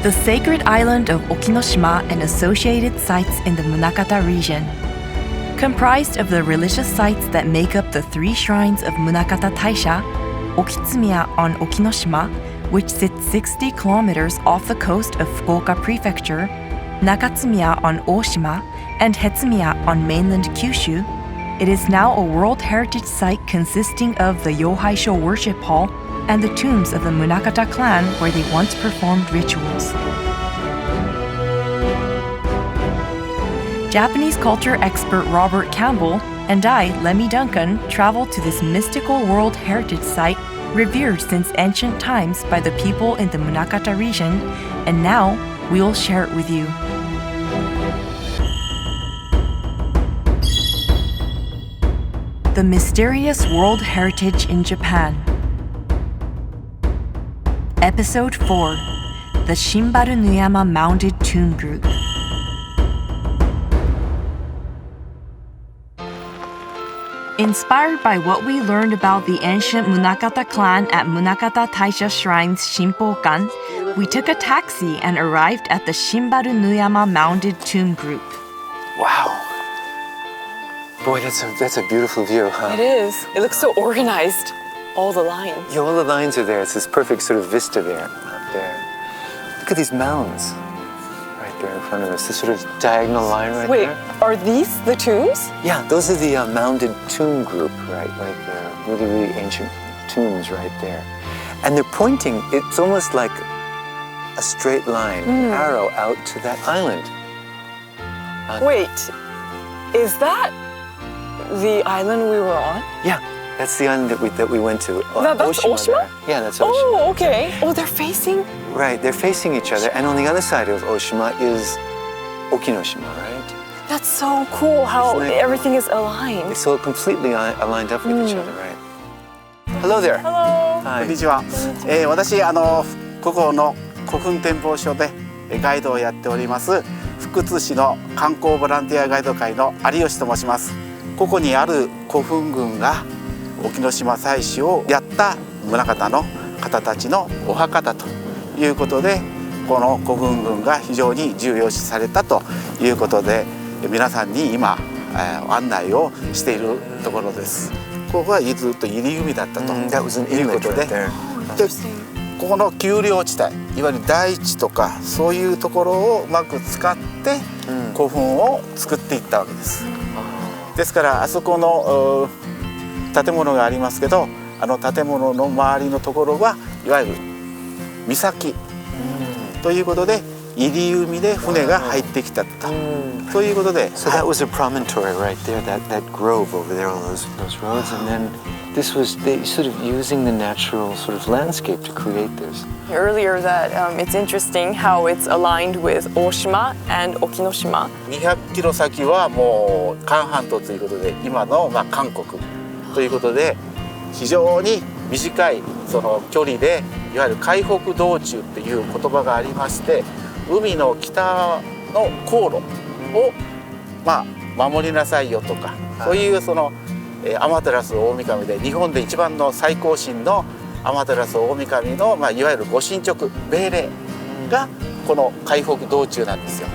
the sacred island of Okinoshima and associated sites in the Munakata region. Comprised of the religious sites that make up the 3 shrines of Munakata Taisha, Okitsumiya on Okinoshima, which sits 60 kilometers off the coast of Fukuoka Prefecture, Nakatsumiya on Oshima, and Hetsumiya on mainland Kyushu, it is now a World Heritage Site consisting of the Yohaisho Worship Hall and the tombs of the Munakata clan where they once performed rituals. Japanese culture expert Robert Campbell and I, Lemi Duncan, traveled to this mystical World Heritage Site revered since ancient times by the people in the Munakata region, and now we'll share it with you. The Mysterious World Heritage in Japan. Episode 4. The Shimbaru Nuyama Mounded Tomb Group. Inspired by what we learned about the ancient Munakata clan at Munakata Taisha Shrine's Shimpokan, we took a taxi and arrived at the Shimbaru Nuyama Mounded Tomb Group. Wow. Boy, that's a beautiful view, huh? It is. It looks so organized. All the lines. Yeah, all the lines are there. It's this perfect sort of vista there, out there. Look at these mounds right there in front of us. This sort of diagonal line right there. Wait, are these the tombs? Yeah, those are the mounded tomb group, right there. Really, really ancient tombs right there. And they're pointing, it's almost like a straight line, an arrow out to that island. Wait, is that the island we were on? Yeah, that's the island that we went to. That's Oshima? Yeah, that's Oshima. Oh, okay. Oh, they're facing? Right, they're facing each other, and on the other side of Oshima is Okinoshima, right? That's so cool how everything is aligned. It's all completely aligned up with each other, right? Hello there. Hello. こんにちは。私ここの古墳展望所でガイドをやっております福津市の観光ボランティアガイド会の有吉と申します。ここにある古墳群が沖ノ島祭祀をやった宗像の方たちのお墓だということで、この古墳群が非常に重要視されたということで、皆さんに今案内をしているところです。ここはずっと入り組だったということで、ここの丘陵地帯、いわゆる大地とかそういうところをうまく使って古墳を作っていったわけです。ですからあそこの建物がありますけど、あの建物の周りのところはいわゆる岬ということで入り海で船が入ってきたと、そういうことで。So that was a promontory right there, that grove over there on those roads, and then this was they sort of using the natural sort of landscape to create this. Earlier that it's interesting how it's aligned with Oshima and Okinoshima. 200キロ先はもう韓半島ということで、今の韓国ということで非常に短いその距離でいわゆる海北道中っていう言葉がありまして、海の北の航路を守りなさいよとか、そういうその天照大神で日本で一番の最高神の天照大神のいわゆるご神直命令がこの海北道中なんですよ。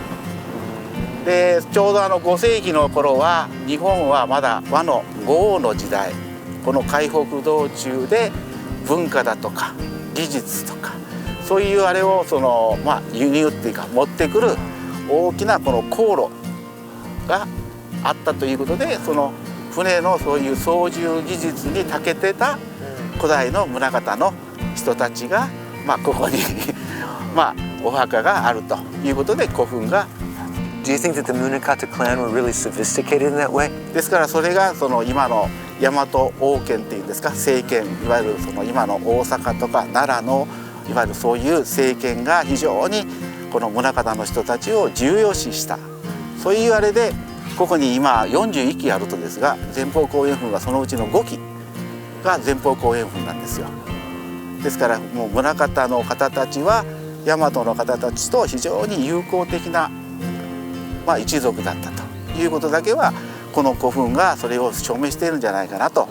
でちょうど5世紀の頃は日本はまだ倭の五王の時代、この海北道中で文化だとか技術とかそういうあれを輸入っていうか持ってくる大きなこの航路があったということで、その船のそういう操縦技術に長けてた古代の宗像の人たちがここにお墓があるということで古墳が。Do you think that the Munakata clan were really sophisticated in that way? ですからそれがその今の大和王権っていうんですか、政権、いわゆるその今の大阪とか奈良のいわゆるそういう政権が非常にこの宗像の人たちを重要視した、そういうあれでここに今41基あるとですが、前方後円墳はそのうちの5基が前方後円墳なんですよ。ですからもう宗像の方たちは大和の方たちと非常に友好的な一族だったということだけはこの古墳がそれを証明しているんじゃないかなと。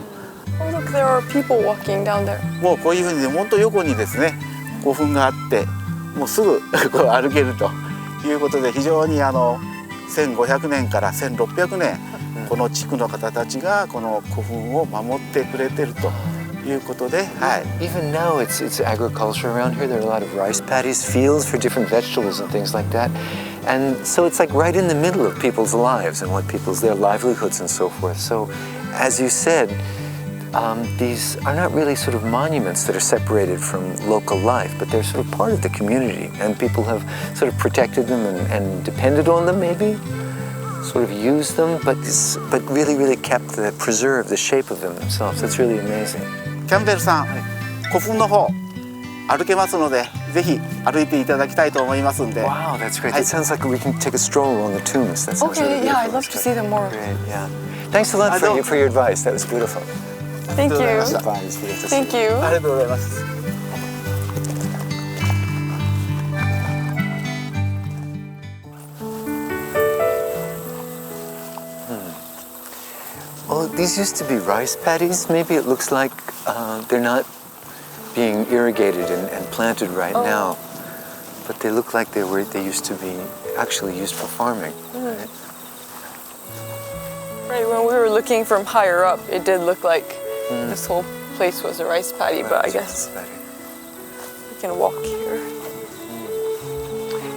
Oh, look, there are people walking down there. もうこういうふうに本当横にですね古墳があって、もうすぐこう歩けるということで非常に1500年から1600年この地区の方たちがこの古墳を守ってくれてるということで、はい。Even now, it's agriculture around here. There are a lot of rice paddies, fields for different vegetables and things like that, and so it's like right in the middle of people's lives and what their livelihoods and so forth. So, as you said, these are not really sort of monuments that are separated from local life, but they're sort of part of the community, and people have sort of protected them and depended on them, maybe, sort of used them, but really preserved the shape of them themselves. That's really amazing. キャンベルさん、古墳の方歩けますので、ぜひ歩いていただきたいと思いますんで。Wow, that's great. That sounds like we can take a stroll along the tombs. That sounds really Okay, yeah, I'd beautiful. love to see them more. Great, yeah. Thanks a lot for your advice. That was beautiful. Thank you. Advice, we have to Thank see. you. ありがとうございます。Oh, these used to be rice paddies. Maybe it looks like they're not being irrigated and planted right now, but they look like they used to be actually used for farming. Right, when we were looking from higher up, it did look like this whole place was a rice paddy, but I guess we can walk here.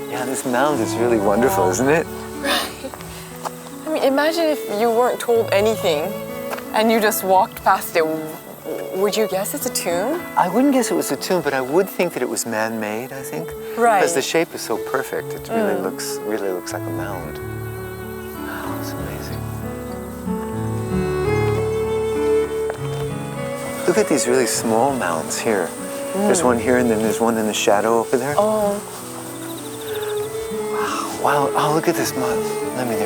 Yeah, this mound is really wonderful, isn't it? I mean, imagine if you weren't told anything and you just walked past it. Would you guess it's a tomb? I wouldn't guess it was a tomb, but I would think that it was man-made, I think. Right. Because the shape is so perfect. It really looks like a mound. Wow, it's amazing. Look at these really small mounds here. There's one here and then there's one in the shadow over there. Oh. Wow, oh, look at this mound. Lemi,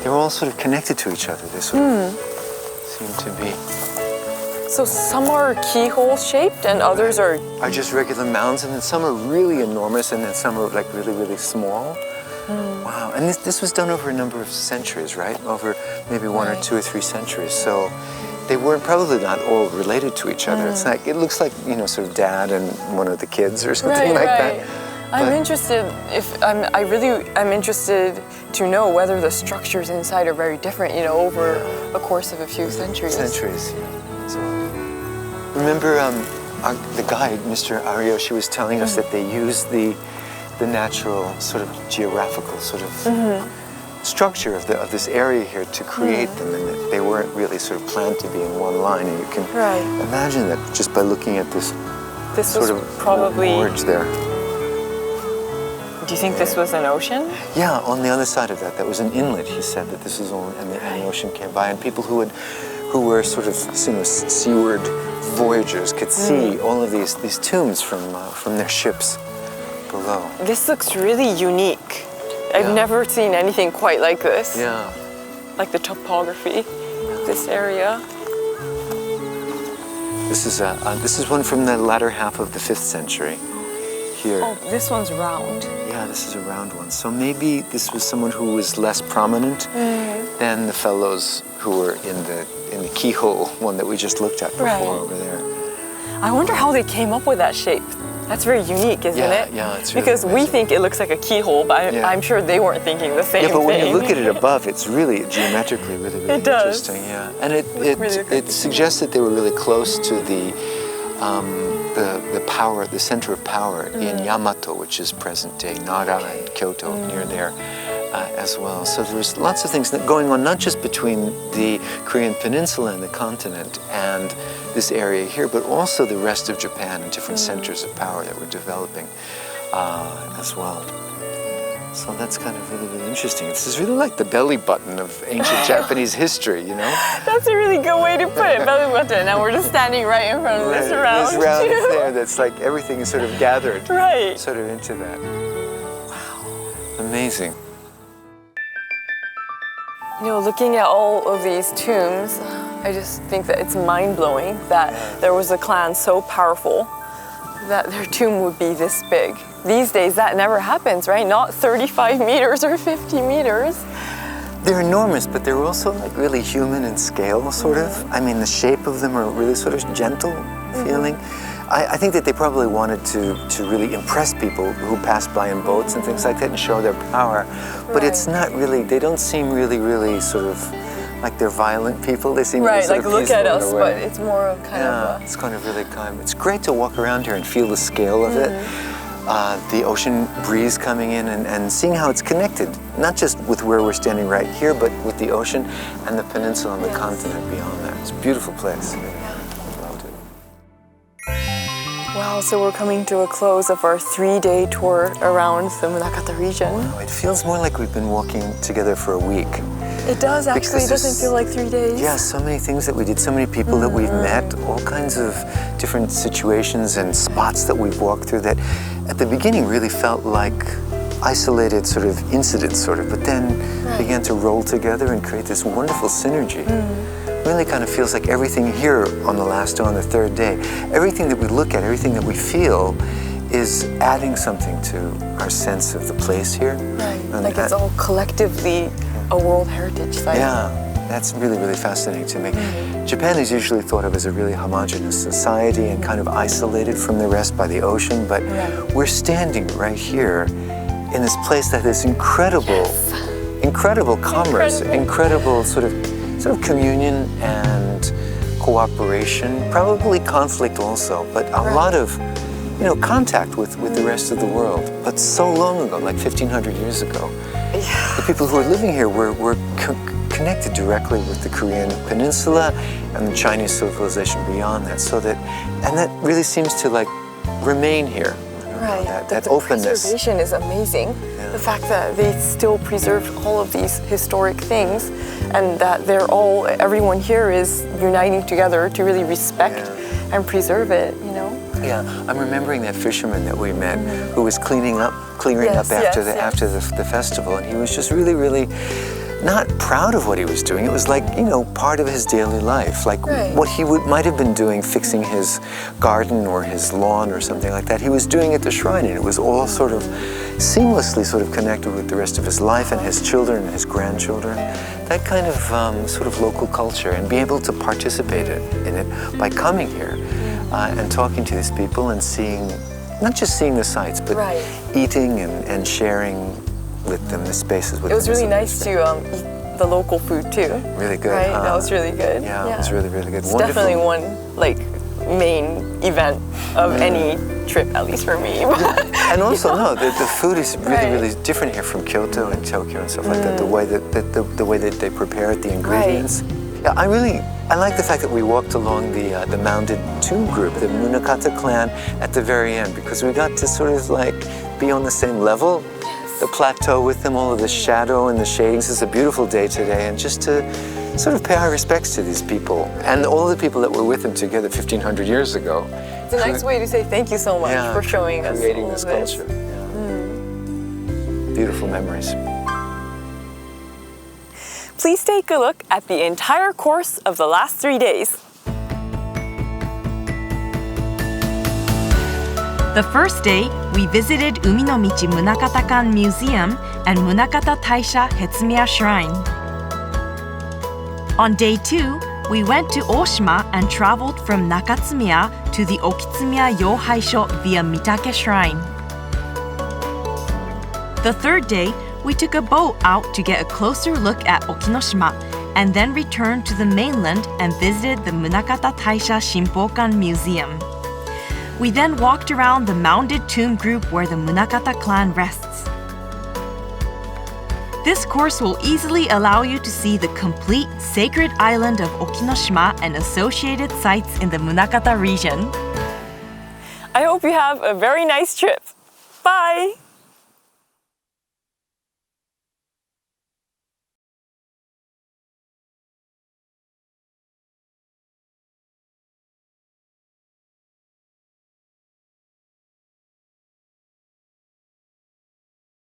they're all sort of connected to each other. They sort of seem to be. So some are keyhole shaped and others are just regular mounds, and then some are really enormous, and then some are like really small. Wow, and this was done over a number of centuries, right? Over maybe one or two or three centuries. So they weren't probably not all related to each other. It's like, it looks like, you know, sort of dad and one of the kids or something like that. I'm interested I'm interested to know whether the structures inside are very different, you know, over a course of a few centuries. Centuries, yeah. So, remember the guide, Mr. Ariyoshi, was telling us that they used the natural sort of geographical sort of structure of this area here to create them, and that they weren't really sort of planned to be in one line. And you can imagine that just by looking at this sort of probably gorge there. Do you think this was an ocean? Yeah, on the other side of that was an inlet. He said that this was all, and the ocean came by, and people who were sort of, you know, seaward voyagers could see all of these tombs from their ships below. This looks really unique. I've never seen anything quite like this. Yeah. Like the topography of this area. This is one from the latter half of the 5th century. Here. Oh, this one's round. Yeah, this is a round one. So maybe this was someone who was less prominent than the fellows who were in the keyhole one that we just looked at before over there. I wonder how they came up with that shape. That's very unique, isn't it? Yeah, it's really because amazing. we think it looks like a keyhole, but I'm sure they weren't thinking the same thing. Yeah, but when you look at it above, it's really geometrically really it does. interesting. Yeah, and it suggests that they were really close to the power, the center of power in Yamato, which is present-day Nara and Kyoto, near there as well. So there's lots of things going on, not just between the Korean peninsula and the continent and this area here, but also the rest of Japan and different centers of power that were developing as well. So that's kind of really interesting. This is really like the belly button of ancient Japanese history, you know? That's a really good way to put it, belly button. Now we're just standing right in front of this round. This round is there, that's like everything is sort of gathered sort of into that. Wow, amazing. You know, looking at all of these tombs, I just think that it's mind-blowing that there was a clan so powerful that their tomb would be this big. These days, that never happens, right? Not 35 meters or 50 meters. They're enormous, but they're also like really human in scale, sort of. I mean, the shape of them are really sort of gentle feeling. I think that they probably wanted to really impress people who passed by in boats and things like that and show their power. But it's not really, they don't seem really sort of like they're violent people. They seem really sort like of look at us, away. but it's more of kind of it's kind of really calm. It's great to walk around here and feel the scale of it. The ocean breeze coming in and seeing how it's connected, not just with where we're standing right here, but with the ocean and the peninsula and the continent beyond that. It's a beautiful place. Loved it. Wow, so we're coming to a close of our 3-day tour around the Munakata region. Wow, it feels more like we've been walking together for a week. It does actually, it doesn't feel like 3 days. Yeah, so many things that we did, so many people that we've met, all kinds of different situations and spots that we've walked through that at the beginning really felt like isolated sort of incidents, but then began to roll together and create this wonderful synergy. Really kind of feels like everything here on the last day, on the 3rd day, everything that we look at, everything that we feel is adding something to our sense of the place here. Right, and like it's all collectively a World Heritage Site. Yeah, that's really fascinating to me. Japan is usually thought of as a really homogeneous society and kind of isolated from the rest by the ocean, but we're standing right here in this place that is incredible commerce, incredible sort of communion and cooperation, probably conflict also, but a lot of contact with the rest of the world. But so long ago, like 1,500 years ago, the people who are living here were connected directly with the Korean peninsula and the Chinese civilization beyond that, and that really seems to like remain here. Right, that the openness. Preservation is amazing. The fact that they still preserved all of these historic things and that everyone here is uniting together to really respect and preserve it, Yeah, I'm remembering that fisherman that we met who was clearing up after the festival, and he was just really not proud of what he was doing. It was like, part of his daily life, like what he might have been doing, fixing his garden or his lawn or something like that. He was doing at the shrine, and it was all sort of seamlessly connected with the rest of his life and his children and his grandchildren. That kind of sort of local culture, and be able to participate in it by coming here and talking to these people and not just seeing the sights, but eating and sharing with them the spaces with them. It was really nice to eat the local food too. Really good, right? That was really good. Yeah, it was really good. It's definitely one main event of any trip, at least for me. And also, the food is really different here from Kyoto and Tokyo and stuff like that. The way that they prepare it, the ingredients. Yeah, I like the fact that we walked along the Mounded tomb group, the Munakata clan, at the very end, because we got to sort of be on the same level. The plateau with them, all of the shadow and the shadings. It's a beautiful day today, and just to sort of pay our respects to these people and all the people that were with them together 1,500 years ago. It's a nice way to say thank you so much for showing us creating all this of culture. Beautiful memories. Please take a look at the entire course of the last 3 days. The first day, we visited Uminomichi Munakata-kan Museum and Munakata Taisha Hetsumiya Shrine. On day 2, we went to Oshima and traveled from Nakatsumiya to the Okitsumiya Yohaisho via Mitake Shrine. The third day, we took a boat out to get a closer look at Okinoshima and then returned to the mainland and visited the Munakata Taisha Shimpokan Museum. We then walked around the Mounded tomb group where the Munakata clan rests. This course will easily allow you to see the complete sacred island of Okinoshima and associated sites in the Munakata region. I hope you have a very nice trip. Bye!